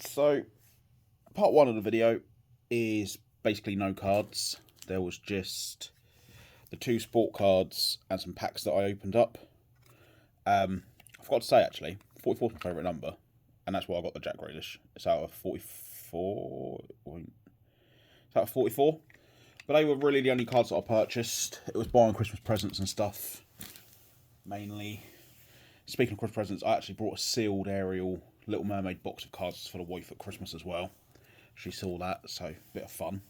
So, part one of the video is basically no cards. There was just the two sport cards and some packs that I opened up. I forgot to say actually, 44 is my favourite number, and that's why I got the Jack Grealish. It's out of 44. It's out of 44. But they were really the only cards that I purchased. It was buying Christmas presents and stuff, mainly. Speaking of Christmas presents, I actually brought a sealed Ariel Little Mermaid box of cards for the wife at Christmas as well. She saw that, so a bit of fun.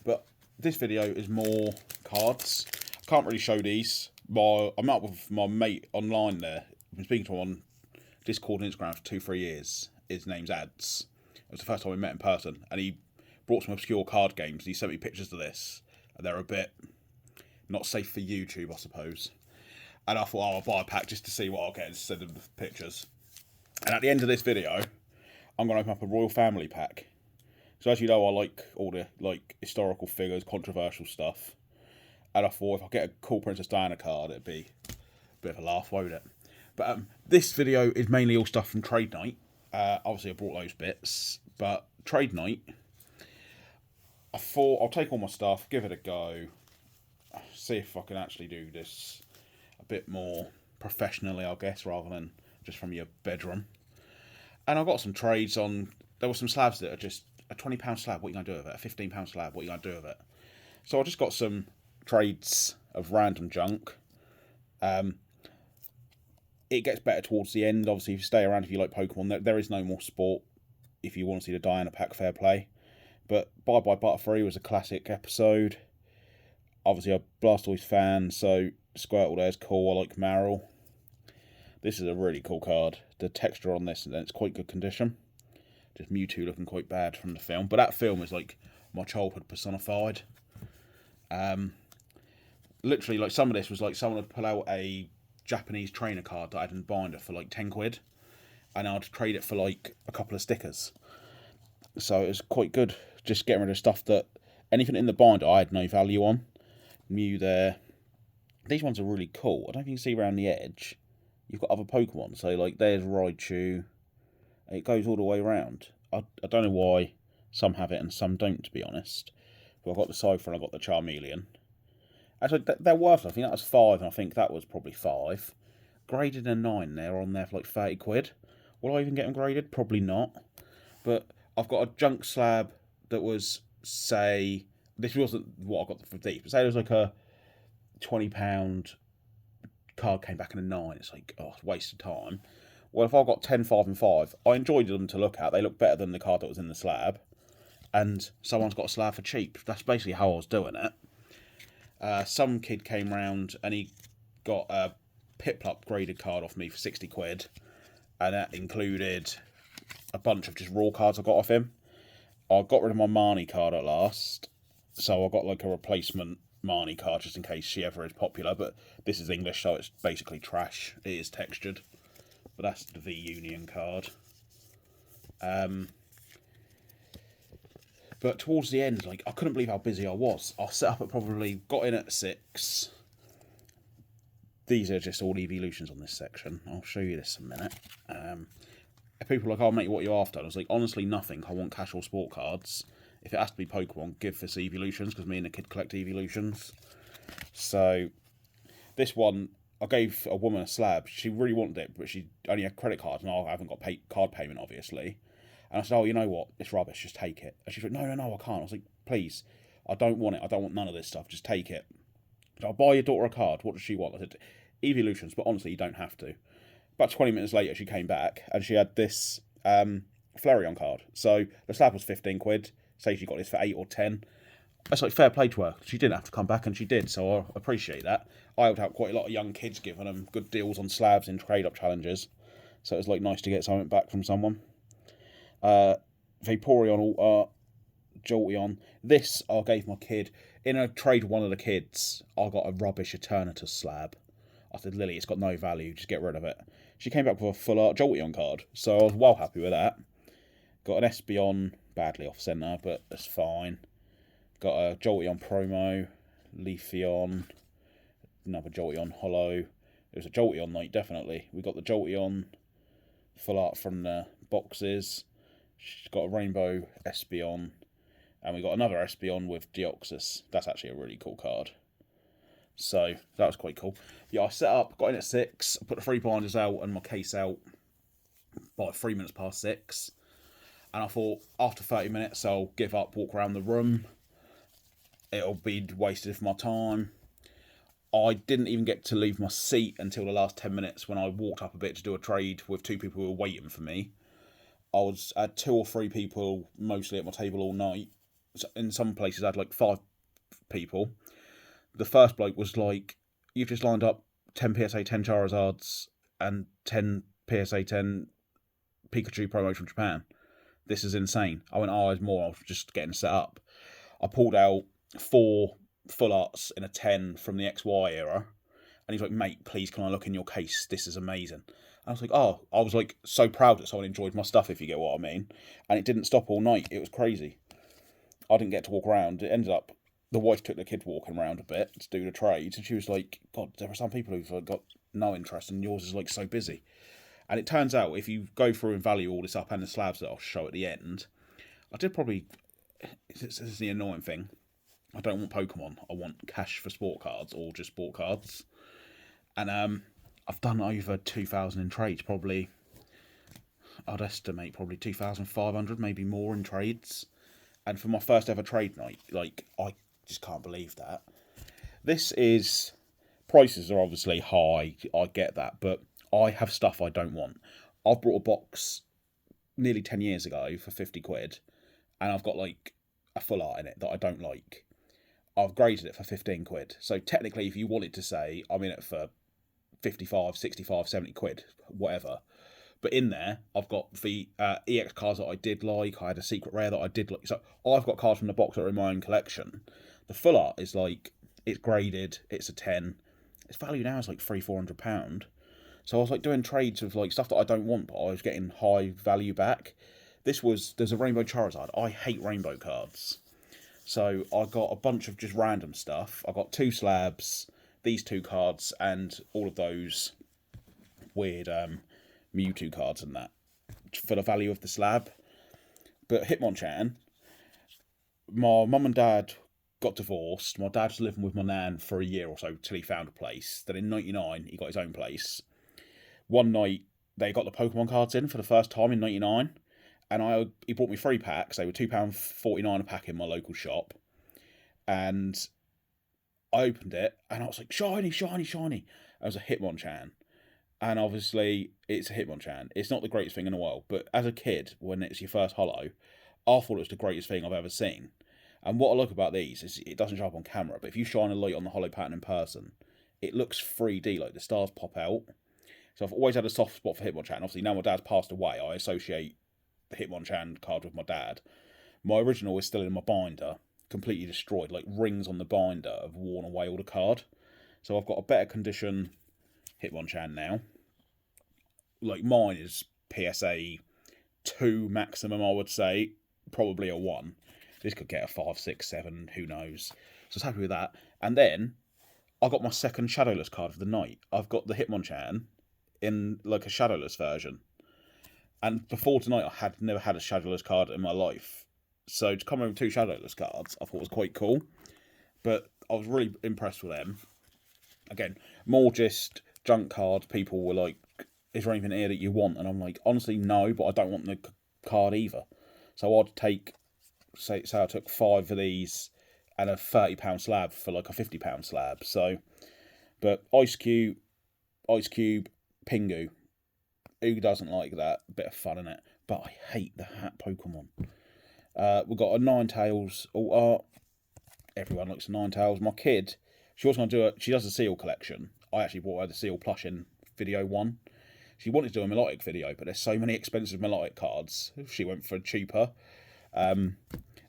But this video is more cards. I can't really show these. I'm out with my mate online there. I've been speaking to him on Discord and Instagram for 2-3 years. His name's Ads. It was the first time we met in person, and he brought some obscure card games. He sent me pictures of this, and they're a bit not safe for YouTube, I suppose. And I thought, I'll buy a pack just to see what I'll get instead of the pictures. And at the end of this video, I'm going to open up a Royal Family pack. So as you know, I like all the historical figures, controversial stuff. And I thought if I get a cool Princess Diana card, it'd be a bit of a laugh, won't it? But this video is mainly all stuff from Trade Night. Obviously, I brought those bits. But Trade Night, I thought I'll take all my stuff, give it a go, see if I can actually do this a bit more professionally, I guess, rather than just from your bedroom. And I've got some trades on. There were some slabs that are just a £20 slab. What are you going to do with it? A £15 slab. What are you going to do with it? So I just got some trades of random junk. It gets better towards the end. Obviously, if you stay around, if you like Pokemon, there is no more sport. If you want to see the Diana pack, fair play. But Bye Bye Butterfree was a classic episode. Obviously, I'm a Blastoise fan, so Squirtle there's cool. I like Marill. This is a really cool card. The texture on this, and it's quite good condition. Just Mewtwo looking quite bad from the film. But that film is like my childhood personified. Literally, like some of this was like someone would pull out a Japanese trainer card that I had in binder for like 10 quid. And I'd trade it for like a couple of stickers. So it was quite good. Just getting rid of stuff that anything in the binder I had no value on. Mew there. These ones are really cool. I don't think you can see around the edge. You've got other Pokemon. So like there's Raichu. It goes all the way around. I don't know why some have it and some don't, to be honest. But I've got the Cypher and I've got the Charmeleon. Actually, they're worth it. I think that was 5 and I think that was probably 5. Graded a 9 there on there for like 30 quid. Will I even get them graded? Probably not. But I've got a junk slab that was, say, this wasn't what I got for deep. Say it was like a £20 card came back in a 9. It's like, oh, it's a waste of time. Well, if I got 10, 5 and 5, I enjoyed them to look at. They look better than the card that was in the slab. And someone's got a slab for cheap. That's basically how I was doing it. Some kid came round and he got a Piplup graded card off me for 60 quid. And that included a bunch of just raw cards I got off him. I got rid of my Marnie card at last. So I got like a replacement Marnie card just in case she ever is popular. But this is English, so it's basically trash. It is textured. But that's the V-Union card. But towards the end, like I couldn't believe how busy I was. I set up at probably, got in at 6. These are just all evolutions on this section. I'll show you this in a minute. If people are like, oh mate, what are you after? And I was like, honestly, nothing. I want casual sport cards. If it has to be Pokemon, give us evolutions, because me and the kid collect evolutions. So, this one, I gave a woman a slab. She really wanted it, but she only had credit cards, and I haven't got card payment, obviously. And I said, oh, you know what? It's rubbish. Just take it. And she said, no, I can't. I was like, please, I don't want it. I don't want none of this stuff. Just take it. So I'll buy your daughter a card. What does she want? I said, evolutions, but honestly, you don't have to. About 20 minutes later, she came back, and she had this Flareon card. So the slab was 15 quid. Say she got this for 8 or 10. That's like fair play to her. She didn't have to come back, and she did, so I appreciate that. I helped out quite a lot of young kids, giving them good deals on slabs in trade-up challenges. So it was like nice to get something back from someone. Vaporeon Alt Art, Jolteon. This I gave my kid. In a trade with one of the kids, I got a rubbish Eternatus slab. I said, Lily, it's got no value, just get rid of it. She came back with a full art Jolteon card, so I was well happy with that. Got an Espeon, badly off centre, but that's fine. Got a Jolteon promo, Leafeon, another Jolteon holo. It was a Jolteon night, definitely. We got the Jolteon full art from the boxes. She's got a rainbow Espeon, and we got another Espeon with Deoxys. That's actually a really cool card. So that was quite cool. Yeah, I set up, got in at 6, I put the 3 binders out and my case out by 3 minutes past 6. And I thought after 30 minutes I'll give up, walk around the room. It'll be wasted of my time. I didn't even get to leave my seat until the last 10 minutes when I walked up a bit to do a trade with 2 people who were waiting for me. I had 2 or 3 people mostly at my table all night. In some places I had like 5 people. The first bloke was like, you've just lined up 10 PSA 10 Charizards and 10 PSA 10 Pikachu promos from Japan. This is insane. I went, there's more. I was just getting set up. I pulled out 4 full arts in a 10 from the XY era. And he's like, mate, please can I look in your case? This is amazing. And I was like, I was like so proud that someone enjoyed my stuff, if you get what I mean. And it didn't stop all night. It was crazy. I didn't get to walk around. It ended up, the wife took the kid walking around a bit to do the trades. And she was like, God, there are some people who've got no interest and yours is like so busy. And it turns out, if you go through and value all this up and the slabs that I'll show at the end, I did probably, this is the annoying thing, I don't want Pokemon, I want cash for sport cards, or just sport cards. And I've done over 2,000 in trades, probably, I'd estimate probably 2,500, maybe more in trades. And for my first ever trade night, like, I just can't believe that. This is, prices are obviously high, I get that, but I have stuff I don't want. I've brought a box nearly 10 years ago for 50 quid, and I've got like a full art in it that I don't like. I've graded it for 15 quid. So technically, if you wanted to say I'm in it for 55, 65, 70 quid, whatever. But in there, I've got the EX cards that I did like. I had a secret rare that I did like. So I've got cards from the box that are in my own collection. The full art is like, it's graded, it's a 10. Its value now is like £300-400. So I was like doing trades with like stuff that I don't want, but I was getting high value back. There's a Rainbow Charizard. I hate rainbow cards. So I got a bunch of just random stuff. I got 2 slabs, these 2 cards, and all of those weird Mewtwo cards and that for the value of the slab. But Hitmonchan, my mum and dad got divorced. My dad was living with my nan for a year or so till he found a place. Then in '99 he got his own place. One night they got the Pokemon cards in for the first time in '99, and he bought me 3 packs. They were £2.49 a pack in my local shop, and I opened it and I was like, shiny, shiny, shiny. It was a Hitmonchan, and obviously it's a Hitmonchan. It's not the greatest thing in the world, but as a kid, when it's your first holo, I thought it was the greatest thing I've ever seen. And what I like about these is it doesn't show up on camera, but if you shine a light on the holo pattern in person, it looks 3D, like the stars pop out. So I've always had a soft spot for Hitmonchan. Obviously, now my dad's passed away, I associate the Hitmonchan card with my dad. My original is still in my binder, completely destroyed. Like, rings on the binder have worn away all the card. So I've got a better condition Hitmonchan now. Like, mine is PSA 2 maximum, I would say. Probably a 1. This could get a 5, 6, 7, who knows. So I was happy with that. And then I got my second Shadowless card of the night. I've got the Hitmonchan in like a Shadowless version. And before tonight, I had never had a Shadowless card in my life. So to come in with 2 Shadowless cards, I thought was quite cool. But I was really impressed with them. Again, more just junk cards. People were like, is there anything here that you want? And I'm like, honestly, no, but I don't want the card either. So I'd take, say I took 5 of these and a £30 slab for like a £50 slab. So, but Ice Cube, Pingu. Who doesn't like that? Bit of fun in it. But I hate the hat Pokemon. We've got a Ninetales alt art. Everyone likes a Ninetales. My kid, she was going to do she does a seal collection. I actually bought her the seal plush in video 1. She wanted to do a melodic video, but there's so many expensive melodic cards. She went for cheaper.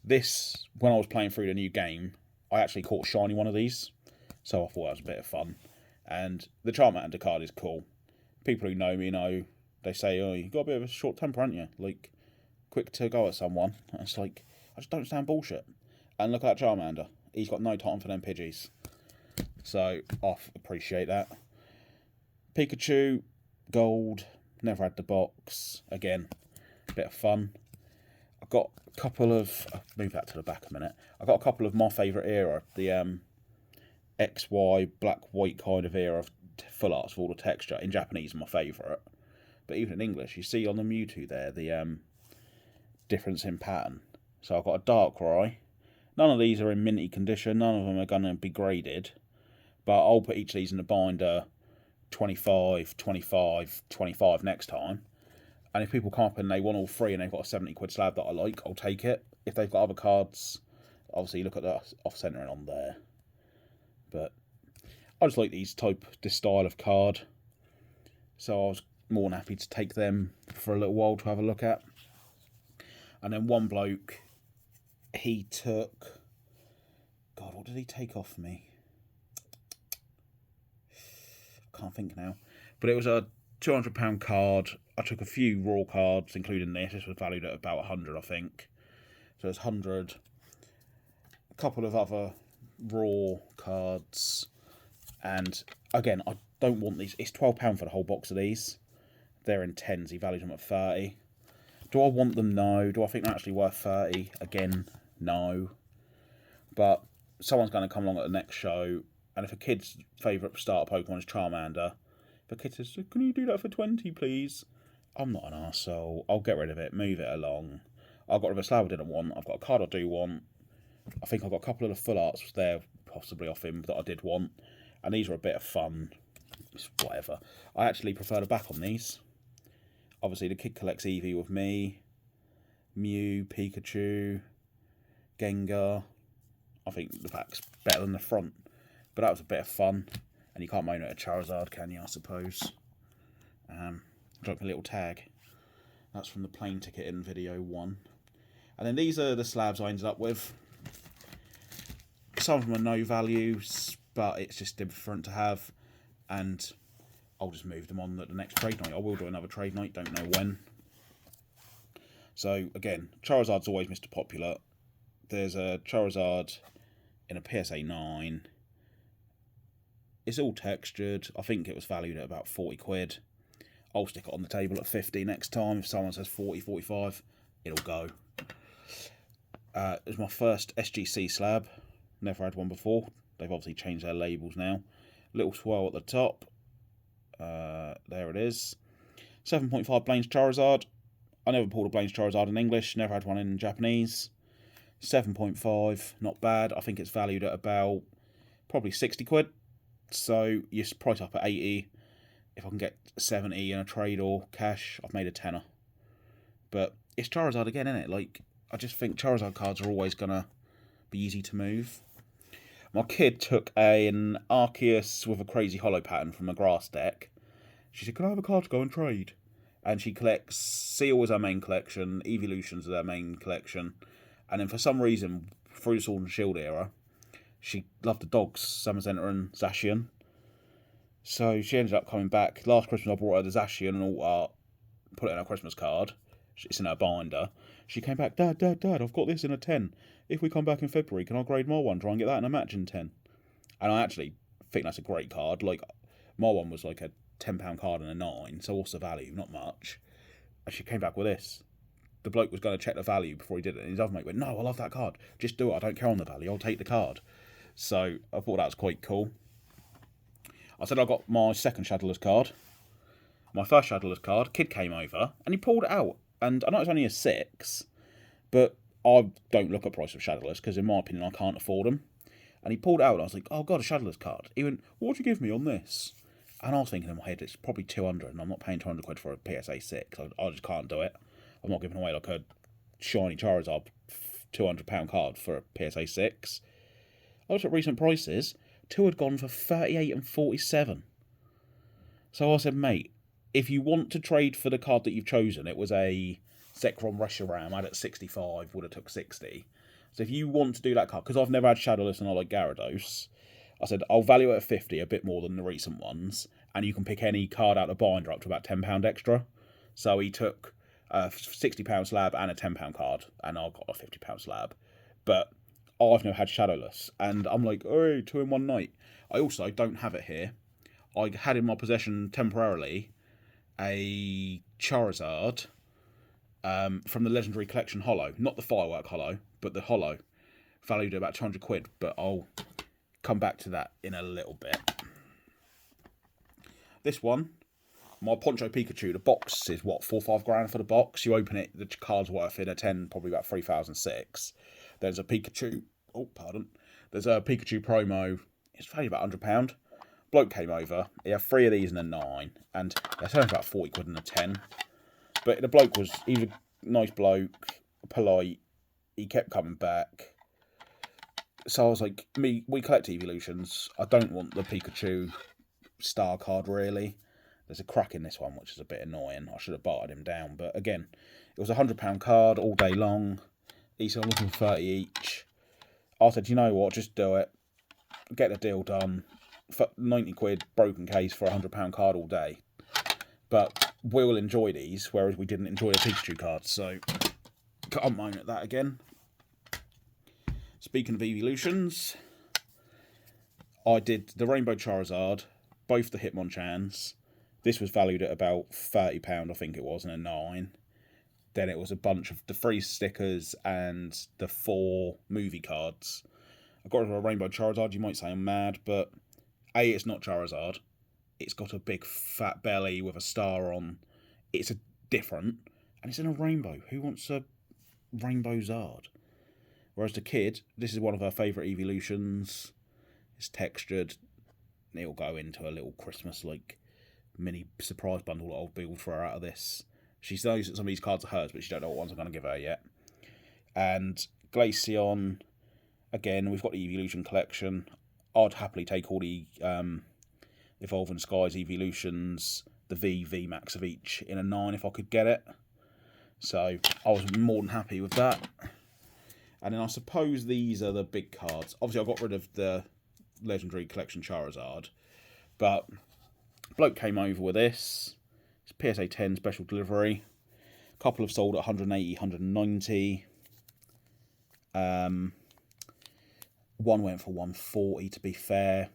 This, when I was playing through the new game, I actually caught a shiny one of these. So I thought that was a bit of fun. And the Charmander card is cool. People who know me know, they say, oh, you've got a bit of a short temper, haven't you? Like, quick to go at someone. And it's like, I just don't stand bullshit. And look at that Charmander. He's got no time for them Pidgeys. So, I appreciate that. Pikachu, gold, never had the box. Again, bit of fun. got a couple of... I'll move that to the back a minute. I got a couple of my favourite era. The XY, black, white kind of era of full arts with all the texture. In Japanese, my favourite. But even in English, you see on the Mewtwo there, the difference in pattern. So I've got a Darkrai. None of these are in minty condition. None of them are going to be graded. But I'll put each of these in the binder 25, 25, 25 next time. And if people come up and they want all three and they've got a 70 quid slab that I like, I'll take it. If they've got other cards, obviously look at the off-centering on there. But I just like this style of card. So I was more than happy to take them for a little while to have a look at. And then one bloke, he took... God, what did he take off me? I can't think now. But it was a £200 card. I took a few raw cards, including this. This was valued at about 100, I think. So it's 100. A couple of other raw cards. And again, I don't want these. It's £12 for the whole box of these. They're in 10s. He valued them at 30. Do I want them? No. Do I think they're actually worth 30? Again, no. But someone's going to come along at the next show, and if a kid's favourite starter Pokemon is Charmander, if a kid says, "Can you do that for 20, please?" I'm not an arsehole. I'll get rid of it, move it along. I've got rid of a slab I didn't want. I've got a card I do want. I think I've got a couple of the full arts there, possibly off him, that I did want. And these are a bit of fun. It's whatever. I actually prefer the back on these. Obviously, the kid collects Eevee with me. Mew, Pikachu, Gengar. I think the back's better than the front. But that was a bit of fun. And you can't moan at a Charizard, can you, I suppose? Drop a little tag. That's from the plane ticket in video 1. And then these are the slabs I ended up with. Some of them are no values, but it's just different to have. And I'll just move them on at the next trade night. I will do another trade night, don't know when. So, again, Charizard's always Mr. Popular. There's a Charizard in a PSA 9. It's all textured. I think it was valued at about 40 quid. I'll stick it on the table at 50 next time. If someone says 40, 45, it'll go. It was my first SGC slab. Never had one before. They've obviously changed their labels now. Little swirl at the top. There it is. 7.5 Blaine's Charizard. I never pulled a Blaine's Charizard in English. Never had one in Japanese. 7.5. Not bad. I think it's valued at about probably 60 quid. So you price up at 80. If I can get 70 in a trade or cash, I've made a tenner. But it's Charizard again, isn't it? Like, I just think Charizard cards are always going to be easy to move. My kid took an Arceus with a crazy hollow pattern from a grass deck. She said, "Can I have a card to go and trade?" And she collects Seal as her main collection, Evolutions as her main collection. And then for some reason, through the Sword and Shield era, she loved the dogs, Zamazenta and Zacian. So she ended up coming back. Last Christmas I brought her the Zacian and all art, put it in her Christmas card. It's in her binder. She came back, Dad, I've got this in a 10. If we come back in February, can I grade my one? Try and get that in a matching 10. And I actually think that's a great card. Like, my one was like a £10 card and a 9, so what's the value? Not much. And she came back with this. The bloke was going to check the value before he did it, and his other mate went, "No, I love that card. Just do it. I don't care on the value. I'll take the card." So I thought that was quite cool. I said I got my second Shadowless card. My first Shadowless card, kid came over, and he pulled it out. And I know it's only a 6, but I don't look at price of Shadowless, because in my opinion, I can't afford them. And he pulled it out, and I was like, "Oh God, a Shadowless card." He went, "What would you give me on this?" And I was thinking in my head, it's probably 200, and I'm not paying 200 quid for a PSA 6. I just can't do it. I'm not giving away like a shiny Charizard £200 card for a PSA 6. I looked at recent prices. 2 had gone for 38 and 47. So I said, "Mate, if you want to trade for the card that you've chosen," it was a Zekrom Reshiram, I had it at 65, would have took 60. So if you want to do that card, because I've never had Shadowless and I like Gyarados, I said, I'll value it at 50, a bit more than the recent ones, and you can pick any card out of the binder up to about £10 extra. So he took a £60 slab and a £10 card, and I got a £50 slab. But I've never had Shadowless, and I'm like, "Oh, 2 in one night." I also don't have it here. I had in my possession temporarily a Charizard from the Legendary Collection Hollow. Not the Firework Hollow, but the Hollow. Valued at about 200 quid, but I'll come back to that in a little bit. This one, my Poncho Pikachu, the box is what, 4 or 5 grand for the box. You open it, the card's worth in a 10, probably about 3,006. There's a Pikachu, there's a Pikachu promo, it's valued about £100. Bloke came over, he had 3 of these and a 9, and they're selling about 40 quid and a 10. But the bloke was, he was a nice bloke, polite, he kept coming back. So I was like, we collect evolutions. I don't want the Pikachu star card, really. There's a crack in this one, which is a bit annoying. I should have bartered him down. But again, it was a £100 card all day long. He said, I'm looking for 30 each. I said, you know what, just do it. Get the deal done. For 90 quid, broken case for a £100 card all day. But we'll enjoy these, whereas we didn't enjoy the Pikachu cards. So, can't moan at that again. Speaking of evolutions, I did the Rainbow Charizard, both the Hitmonchans. This was valued at about £30, I think it was, and a 9. Then it was a bunch of the 3 stickers and the 4 movie cards. I got rid of a Rainbow Charizard. You might say I'm mad, but A, it's not Charizard. It's got a big fat belly with a star on. It's different, and it's in a rainbow. Who wants a Rainbow Zard? Whereas the kid, this is one of her favourite evolutions. It's textured. It'll go into a little Christmas like mini surprise bundle that I'll build for her out of this. She knows that some of these cards are hers, but she don't know what ones I'm going to give her yet. And Glaceon, again, we've got the Evolution collection. I'd happily take all the Evolving Skies evolutions, the V Max of each in a 9 if I could get it. So I was more than happy with that. And then I suppose these are the big cards. Obviously, I got rid of the Legendary Collection Charizard. But bloke came over with this. It's PSA 10 special delivery. A couple have sold at 180, 190. One went for 140, to be fair.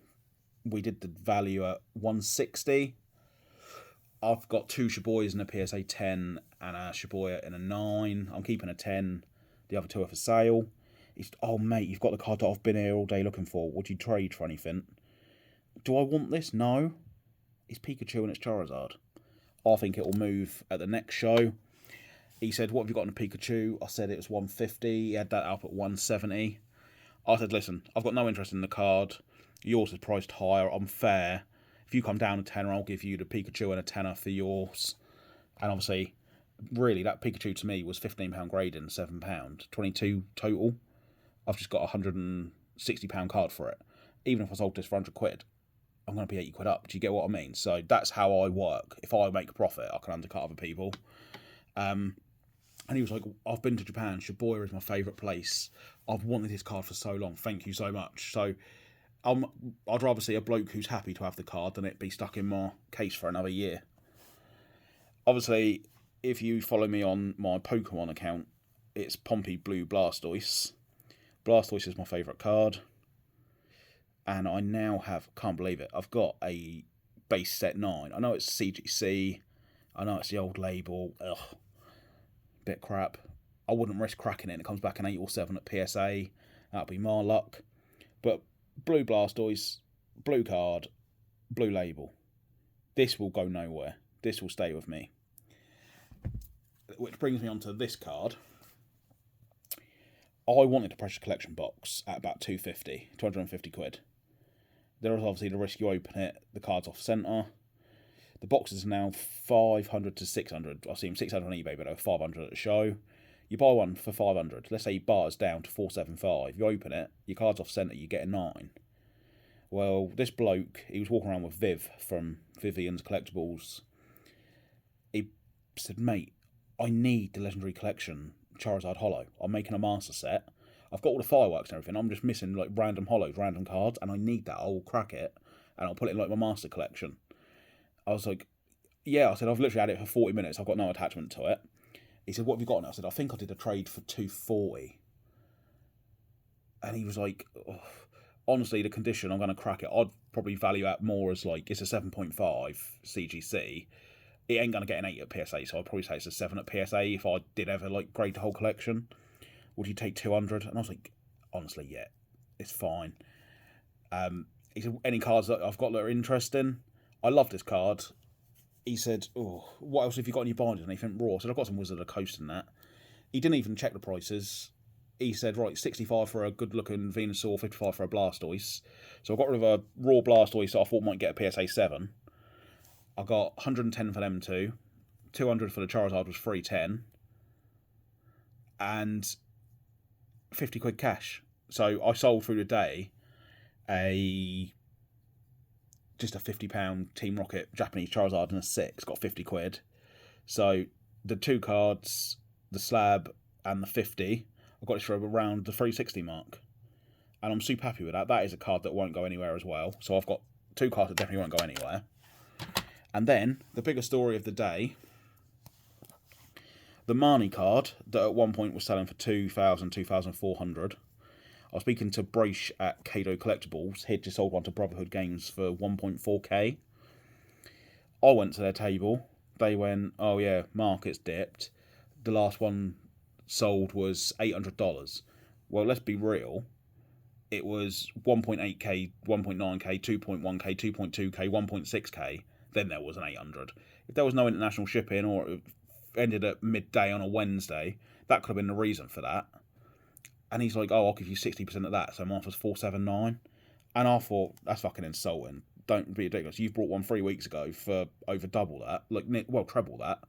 We did the value at 160. I've got 2 Shiboyas in a PSA 10 and a Shiboya in a 9. I'm keeping a 10. The other 2 are for sale. He's, oh mate, you've got the card that I've been here all day looking for. Would you trade for anything? Do I want this? No. It's Pikachu and it's Charizard. I think it will move at the next show. He said, what have you got in a Pikachu? I said it was 150. He had that up at 170. I said, listen, I've got no interest in the card. Yours is priced higher. I'm fair. If you come down a tenner, I'll give you the Pikachu and a tenner for yours. And obviously, really, that Pikachu to me was £15 grading, £7. 22 total. I've just got a £160 card for it. Even if I sold this for 100 quid, I'm going to be 80 quid up. Do you get what I mean? So that's how I work. If I make a profit, I can undercut other people. And he was like, I've been to Japan. Shibuya is my favourite place. I've wanted this card for so long. Thank you so much. So I'd rather see a bloke who's happy to have the card than it be stuck in my case for another year. Obviously, if you follow me on my Pokemon account, it's Pompey Blue Blastoise. Blastoise is my favourite card. And I now have, can't believe it, I've got a base set 9. I know it's CGC. I know it's the old label. Ugh. Bit crap. I wouldn't risk cracking it. It comes back an 8 or 7 at PSA. That'd be my luck. But Blue Blastoise, blue card, blue label. This will go nowhere. This will stay with me. Which brings me on to this card. I wanted a Precious Collection box at about 250 quid. There is obviously the risk you open it, the card's off centre. The boxes are now 500 to 600. I've seen 600 on eBay, but they're 500 at the show. You buy one for 500. Let's say you bars down to 475. You open it, your card's off centre, you get a 9. Well, this bloke, he was walking around with Viv from Vivian's Collectibles. He said, mate, I need the Legendary Collection Charizard Hollow. I'm making a master set. I've got all the fireworks and everything. I'm just missing like random hollows, random cards, and I need that. I will crack it, and I'll put it in like my master collection. I was like, yeah. I said, I've literally had it for 40 minutes. I've got no attachment to it. He said, what have you got? And I said, I think I did a trade for 240. And he was like, oh, honestly, the condition, I'm going to crack it. I'd probably value out more as like, it's a 7.5 CGC. it ain't going to get an 8 at PSA, so I'd probably say it's a 7 at PSA if I did ever like grade the whole collection. Would you take 200? And I was like, honestly, yeah, it's fine. He said, any cards that I've got that are interesting? I love this card. He said, oh, what else have you got in your binders? And anything raw? I said, I've got some Wizard of the Coast in that. He didn't even check the prices. He said, right, 65 for a good-looking Venusaur, 55 for a Blastoise. So I got rid of a raw Blastoise that I thought might get a PSA 7. I got 110 for them two. 200 for the Charizard was 310. And 50 quid cash. So I sold through the day just a £50 Team Rocket Japanese Charizard and a 6. Got 50 quid. So the 2 cards, the slab and the 50, I got it for around the 360 mark. And I'm super happy with that. That is a card that won't go anywhere as well. So I've got 2 cards that definitely won't go anywhere. And then, the bigger story of the day, the Marnie card that at one point was selling for 2,000, 2,400. I was speaking to Brace at Kado Collectibles. He'd just sold one to Brotherhood Games for 1.4k. I went to their table. They went, oh yeah, market's dipped. The last one sold was $800. Well, let's be real. It was 1.8k, 1.9k, 2.1k, 2.2k, 1.6k. Then there was an 800. If there was no international shipping or it ended at midday on a Wednesday, that could have been the reason for that. And he's like, oh, I'll give you 60% of that. So my offer's 479. And I thought, that's fucking insulting. Don't be ridiculous. You've brought one 3 weeks ago for over double that. Like, well, treble that.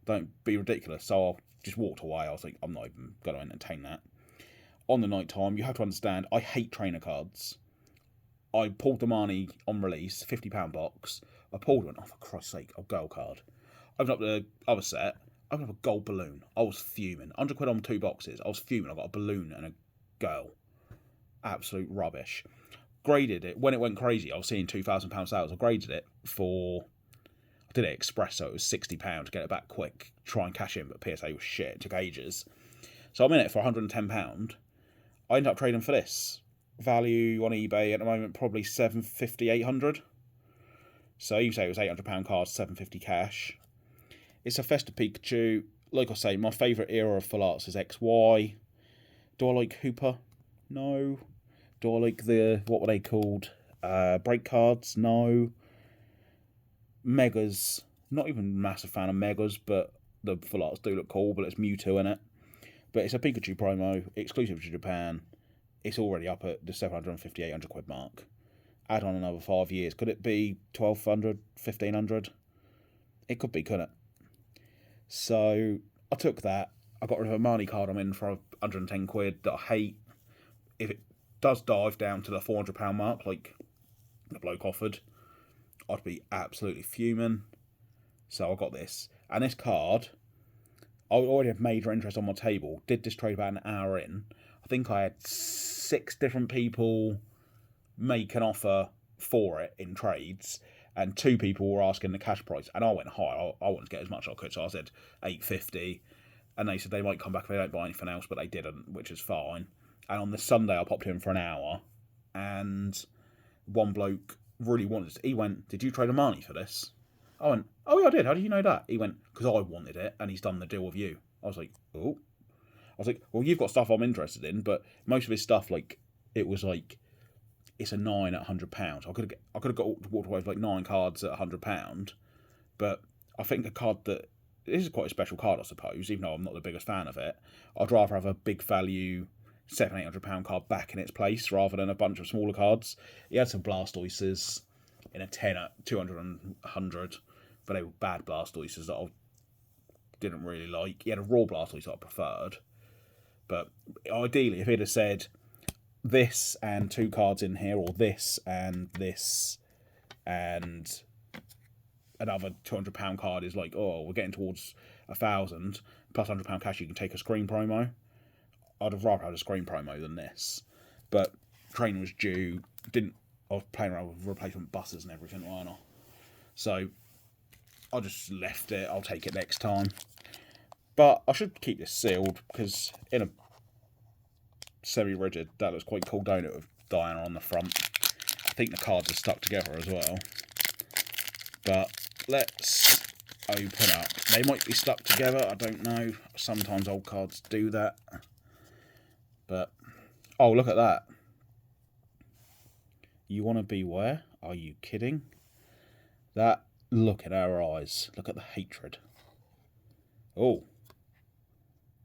Don't be ridiculous. So I just walked away. I was like, I'm not even going to entertain that. On the night time, you have to understand, I hate trainer cards. I pulled the Marnie on release, £50 box. I pulled one, oh, for Christ's sake, a gold card. Opened up the other set, opened up a gold balloon. I was fuming. 100 quid on 2 boxes. I was fuming. I got a balloon and a girl. Absolute rubbish. Graded it. When it went crazy, I was seeing £2,000 sales. I graded it for, I did it express, so it was £60 to get it back quick. Try and cash in, but PSA was shit. It took ages. So I'm in it for £110. I ended up trading for this. Value on eBay at the moment, probably 750, 800. So you say it was £800 cards, 750 cash. It's a Festive Pikachu. Like I say, my favourite era of full arts is XY. Do I like Hooper? No. Do I like the, what were they called? Break cards? No. Megas. Not even a massive fan of Megas, but the full arts do look cool, but it's Mewtwo in it. But it's a Pikachu promo, exclusive to Japan. It's already up at the 750, 800 quid mark. Add on another 5 years. Could it be 1,200, 1,500? It could be, couldn't it? So I took that. I got rid of a Marnie card I'm in for 110 quid that I hate. If it does dive down to the £400 mark, like the bloke offered, I'd be absolutely fuming. So I got this. And this card, I already have major interest on my table. Did this trade about an hour in. I think I had 6 different people make an offer for it in trades, and 2 people were asking the cash price, and I went high. I wanted to get as much as I could, so I said 850, and they said they might come back if they don't buy anything else, but they didn't, which is fine. And on the Sunday, I popped in for an hour, and one bloke really wanted it. He went, did you trade a Marnie for this? I went, oh yeah, I did. How did you know that? He went, because I wanted it, and he's done the deal with you. I was like, oh. I was like, well, you've got stuff I'm interested in, but most of his stuff, like, it was like, it's a 9 at £100. I could have walked away with like 9 cards at £100, but I think a card that, this is quite a special card, I suppose, even though I'm not the biggest fan of it. I'd rather have a big value £700-800 card back in its place rather than a bunch of smaller cards. He had some Blastoises in a 10 at 200 and 100, but they were bad Blastoises that I didn't really like. He had a raw Blastoise that I preferred. But ideally, if he'd have said this and 2 cards in here, or this and another £200 card is like, oh, we're getting towards 1,000 plus £100 cash, you can take a screen promo. I'd have rather had a screen promo than this. But train was due. I was playing around with replacement buses and everything, weren't I? So I just left it. I'll take it next time. But I should keep this sealed, because in a semi-rigid, that looks quite cool, don't it, with Diana on the front. I think the cards are stuck together as well. But let's open up. They might be stuck together, I don't know. Sometimes old cards do that. But, oh, look at that. You want to be where? Are you kidding? That look at our eyes. Look at the hatred. Oh.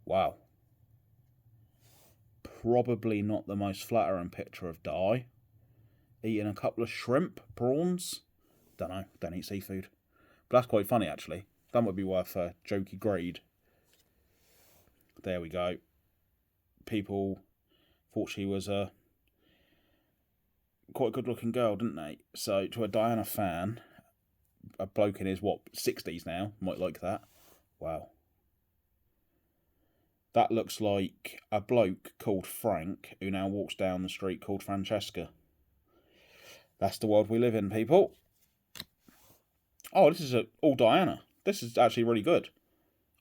Wow. Probably not the most flattering picture of Di. Eating a couple of shrimp, prawns. Don't know. Don't eat seafood. But that's quite funny, actually. That would be worth a jokey grade. There we go. People thought she was a quite a good-looking girl, didn't they? So, to a Diana fan, a bloke in his, 60s now, might like that. Wow. That looks like a bloke called Frank, who now walks down the street called Francesca. That's the world we live in, people. Oh, this is all Diana. This is actually really good.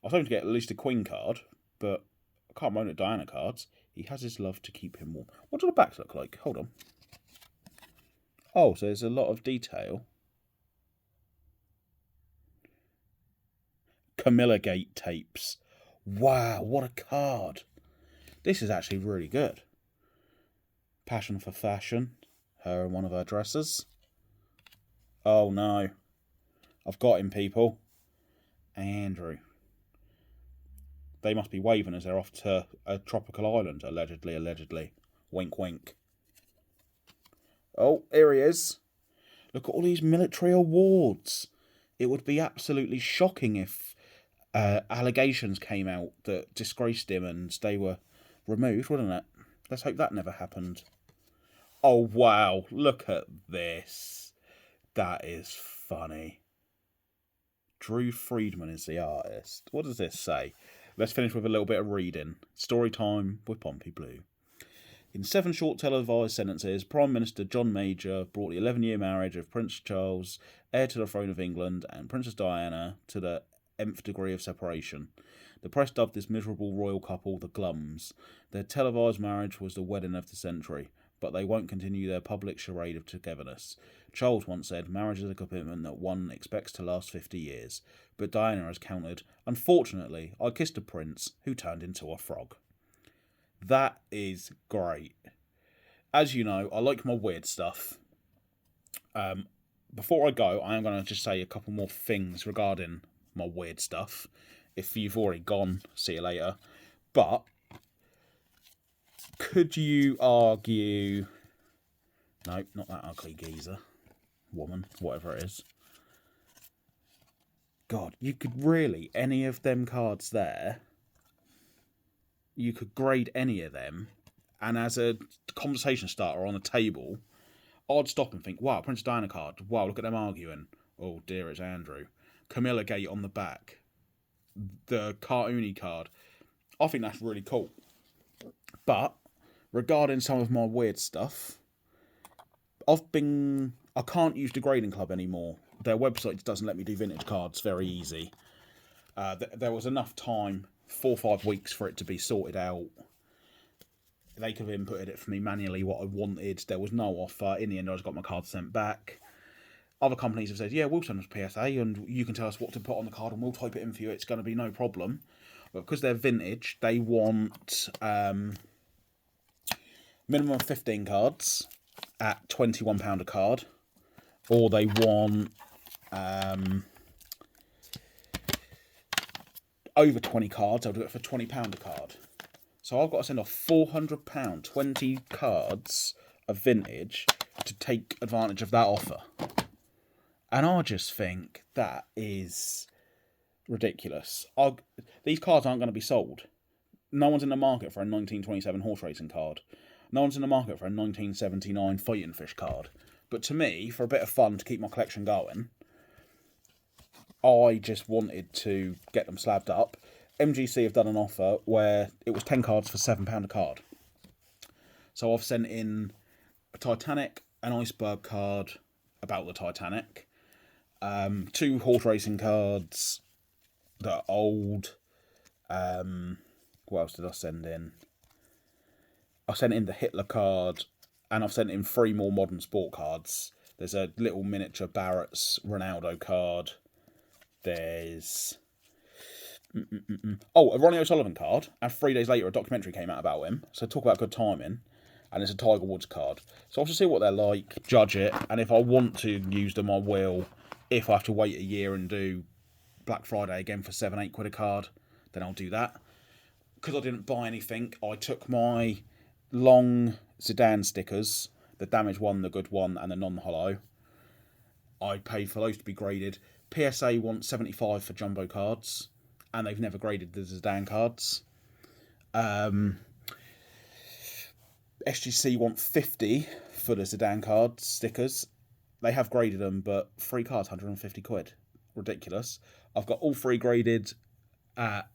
I was hoping to get at least a Queen card, but I can't run at Diana cards. He has his love to keep him warm. What do the backs look like? Hold on. Oh, so there's a lot of detail. Camilla Gate tapes. Wow, what a card. This is actually really good. Passion for fashion. Her in one of her dresses. Oh no. I've got him, people. Andrew. They must be waving as they're off to a tropical island, allegedly. Wink, wink. Oh, here he is. Look at all these military awards. It would be absolutely shocking if allegations came out that disgraced him and they were removed, wouldn't it? Let's hope that never happened. Oh, wow. Look at this. That is funny. Drew Friedman is the artist. What does this say? Let's finish with a little bit of reading. Story time with Pompey Blue. In 7 short televised sentences, Prime Minister John Major brought the 11-year marriage of Prince Charles, heir to the throne of England, and Princess Diana to the nth degree of separation. The press dubbed this miserable royal couple the Glums. Their televised marriage was the wedding of the century, but they won't continue their public charade of togetherness. Charles once said, marriage is a commitment that one expects to last 50 years. But Diana has countered, unfortunately, I kissed a prince who turned into a frog. That is great. As you know, I like my weird stuff. Before I go, I am going to just say a couple more things regarding my weird stuff. If you've already gone, see you later. But could you argue... No, not that ugly geezer. Woman, whatever it is. God, you could really, any of them cards there... You could grade any of them, and as a conversation starter on a table, I'd stop and think, wow, Princess Diana card. Wow, look at them arguing. Oh dear, it's Andrew. Camilla Gate on the back. The cartoony card. I think that's really cool. But, regarding some of my weird stuff, I can't use the grading club anymore. Their website doesn't let me do vintage cards very easy. There was enough time, 4 or 5 weeks, for it to be sorted out. They could have inputted it for me manually what I wanted. There was no offer. In the end, I just got my card sent back. Other companies have said, yeah, we'll send us PSA and you can tell us what to put on the card and we'll type it in for you. It's going to be no problem. But because they're vintage, they want minimum of 15 cards at £21 a card. Or they want over 20 cards. I'll do it for £20 a card. So I've got to send off £400, 20 cards of vintage to take advantage of that offer. And I just think that is ridiculous. These cards aren't going to be sold. No one's in the market for a 1927 horse racing card. No one's in the market for a 1979 fighting fish card. But to me, for a bit of fun to keep my collection going, I just wanted to get them slabbed up. MGC have done an offer where it was 10 cards for £7 a card. So I've sent in a Titanic, an iceberg card about the Titanic, 2 horse racing cards that are old. What else did I send in? I sent in the Hitler card, and I've sent in 3 more modern sport cards. There's a little miniature Barrett's Ronaldo card. There's... Oh, a Ronnie O'Sullivan card, and 3 days later a documentary came out about him, so talk about good timing. And it's a Tiger Woods card. So I'll just see what they're like, judge it, and if I want to use them, I will. If I have to wait a year and do Black Friday again for £7-8 a card, then I'll do that. Because I didn't buy anything, I took my long Zidane stickers, the damaged one, the good one, and the non-hollow. I paid for those to be graded. PSA wants 75 for jumbo cards, and they've never graded the Zidane cards. SGC want 50 for the Zidane cards stickers. They have graded them, but 3 cards, £150. Ridiculous. I've got all 3 graded at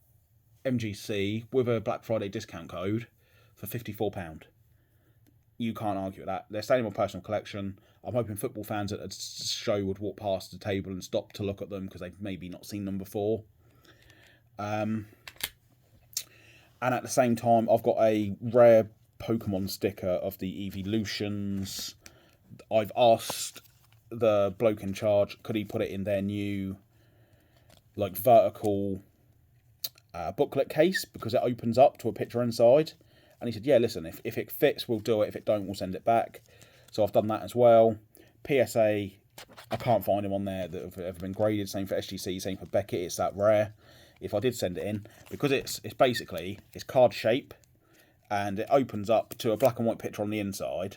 MGC with a Black Friday discount code for £54. You can't argue with that. They're staying in my personal collection. I'm hoping football fans at a show would walk past the table and stop to look at them because they've maybe not seen them before. And at the same time, I've got a rare Pokemon sticker of the Evolutions. I've asked the bloke in charge, could he put it in their new like vertical booklet case because it opens up to a picture inside. And he said, yeah, listen, if it fits, we'll do it. If it don't, we'll send it back. So I've done that as well. PSA, I can't find them on there that have ever been graded. Same for SGC, same for Beckett. It's that rare. If I did send it in, because it's basically, it's card shape, and it opens up to a black and white picture on the inside,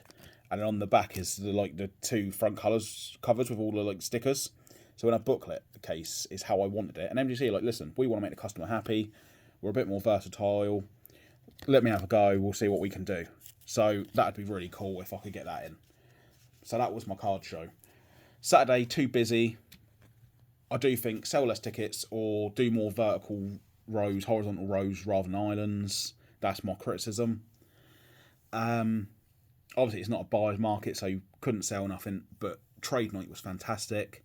and then on the back is the 2 front covers with all the like stickers. So in a booklet case is how I wanted it. And MGC like, listen, we want to make the customer happy. We're a bit more versatile. Let me have a go. We'll see what we can do. So that'd be really cool if I could get that in. So that was my card show. Saturday, too busy. I do think sell less tickets or do more vertical rows, horizontal rows rather than islands. That's my criticism. Obviously, it's not a buyer's market, so you couldn't sell nothing. But trade night was fantastic.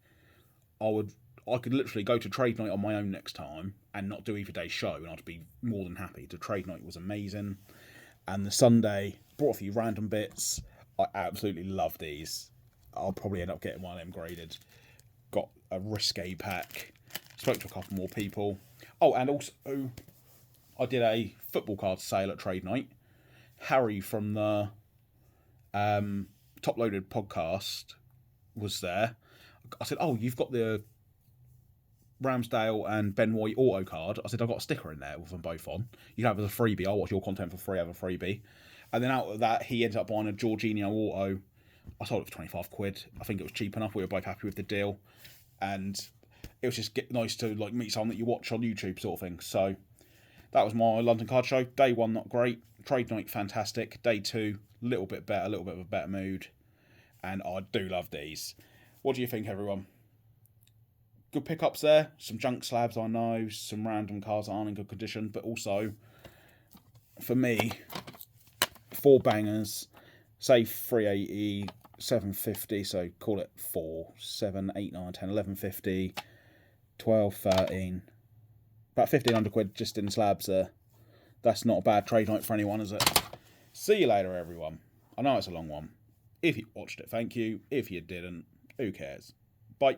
I could literally go to trade night on my own next time and not do either day's show, and I'd be more than happy. The trade night was amazing. And the Sunday, brought a few random bits. I absolutely love these. I'll probably end up getting one of them graded. Got a risque pack. Spoke to a couple more people. Oh, and also I did a football card sale at trade night. Harry from the Toploaded podcast was there. I said, oh, you've got the Ramsdale and Ben White auto card. I said, I've got a sticker in there with them both on. You can have it as a freebie. I'll watch your content for free, have a freebie. And then out of that, he ended up buying a Jorginho auto. I sold it for £25. I think it was cheap enough. We were both happy with the deal. And it was just nice to like meet someone that you watch on YouTube sort of thing. So that was my London card show. Day 1, not great. Trade night, fantastic. Day 2, a little bit better, a little bit of a better mood. And I do love these. What do you think, everyone? Good pickups there. Some junk slabs, I know. Some random cars that aren't in good condition. But also, for me, 4 bangers. Say 380, 750. So call it 4, 7, 8, 9, 10, 11, 50, 12, 13. About £1,500 just in slabs there. That's not a bad trade night for anyone, is it? See you later, everyone. I know it's a long one. If you watched it, thank you. If you didn't, who cares? Bye.